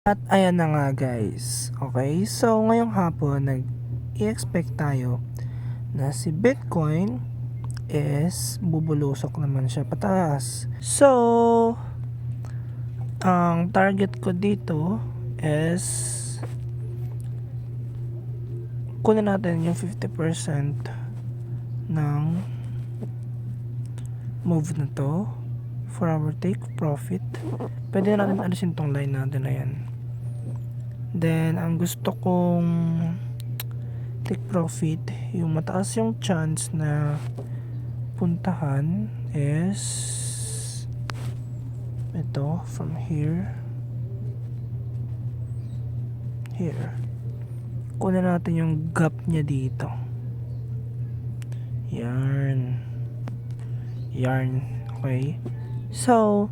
At ayan na nga guys. Okay, so ngayong hapon nag-i-expect tayo na si Bitcoin is bubulusok naman siya pataas. So, ang target ko dito is kunin natin yung 50% ng move na to for our take profit. Pwede na natin alisin tong line natin na yan. Then, ang gusto kong take profit, yung mataas yung chance na puntahan is ito, from here. Kunin natin yung gap niya dito. Yarn. Okay. So,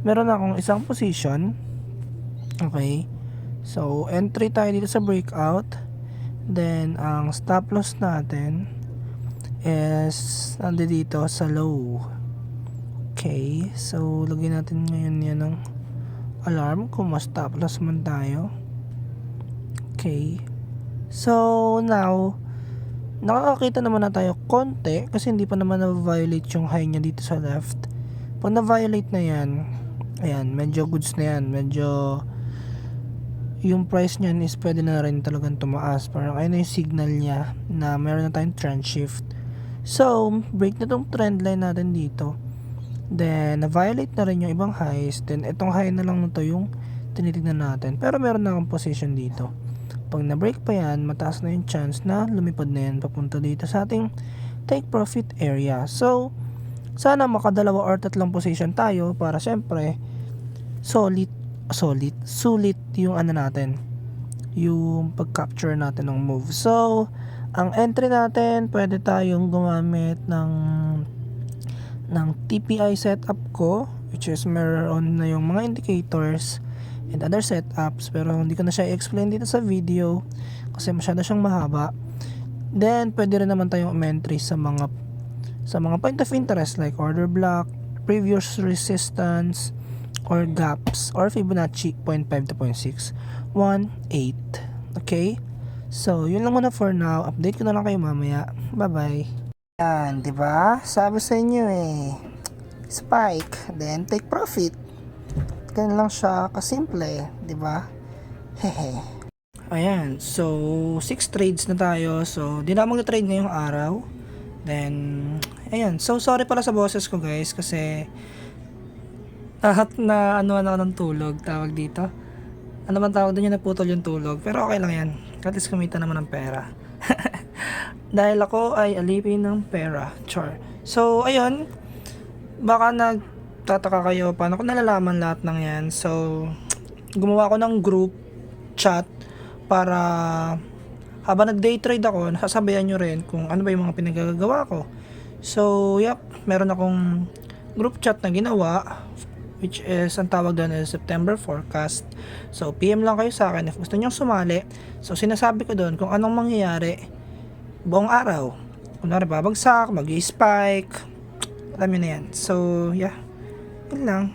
meron akong isang position. Okay. So, entry tayo dito sa breakout. Then, ang stop loss natin is nandito sa low. Okay. So, lagyan natin ngayon yan ng alarm kung mas stop loss man tayo. Okay. So, now, nakakakita naman na tayo konti kasi hindi pa naman na-violate yung high niya dito sa left. Pag na-violate na yan, ayan, medyo goods na yan. Medyo yung price niyan is pwede na rin talagang tumaas. Parang ayun na yung signal niya na meron na tayong trend shift. So, break na tong trend line natin dito. Then, na-violate na rin yung ibang highs. Then, itong high na lang na to yung tinitignan natin. Pero meron na akong position dito. Pag na-break pa yan, mataas na yung chance na lumipad na yan papunta dito sa ating take profit area. So, sana makadalawa or tatlong position tayo para syempre sulit yung ano natin, yung pag-capture natin ng move. So, ang entry natin, pwede tayong gumamit ng TPI setup ko, which is meron na yung mga indicators and other setups, pero hindi ko na siya i-explain dito sa video kasi masyado siyang mahaba. Then, pwede rin naman tayong entry sa mga point of interest like order block, previous resistance, or gaps, or Fibonacci 0.5 to 0.618. Okay? So, yun lang muna for now. Update ko na lang kayo mamaya. Bye-bye. Yan, 'di ba? Sabi sa inyo spike, then take profit. Ganun lang siya kasimple, 'di ba? Hehe. Ayan, so 6 trades na tayo. So, di na mag-trade ngayong araw. Then, ayan. So, sorry pala sa boses ko guys kasi na ano ako ng tulog, tawag dito. Ano man tawag doon, yung naputol yung tulog. Pero okay lang yan. At least kumita naman ng pera. Dahil ako ay alipin ng pera. Char. So, ayun. Baka nagtataka kayo paano ko nalalaman lahat ng yan. So, gumawa ako ng group chat para habang nag-day trade ako, nasasabayan nyo rin kung ano ba yung mga pinagagawa ko. So, meron akong group chat na ginawa, which is, ang tawag doon is September forecast. So, PM lang kayo sa akin if gusto nyo sumali. So, sinasabi ko doon kung anong mangyayari buong araw. Kunwari babagsak, mag-i-spike, alam nyo na yan. So, yun lang.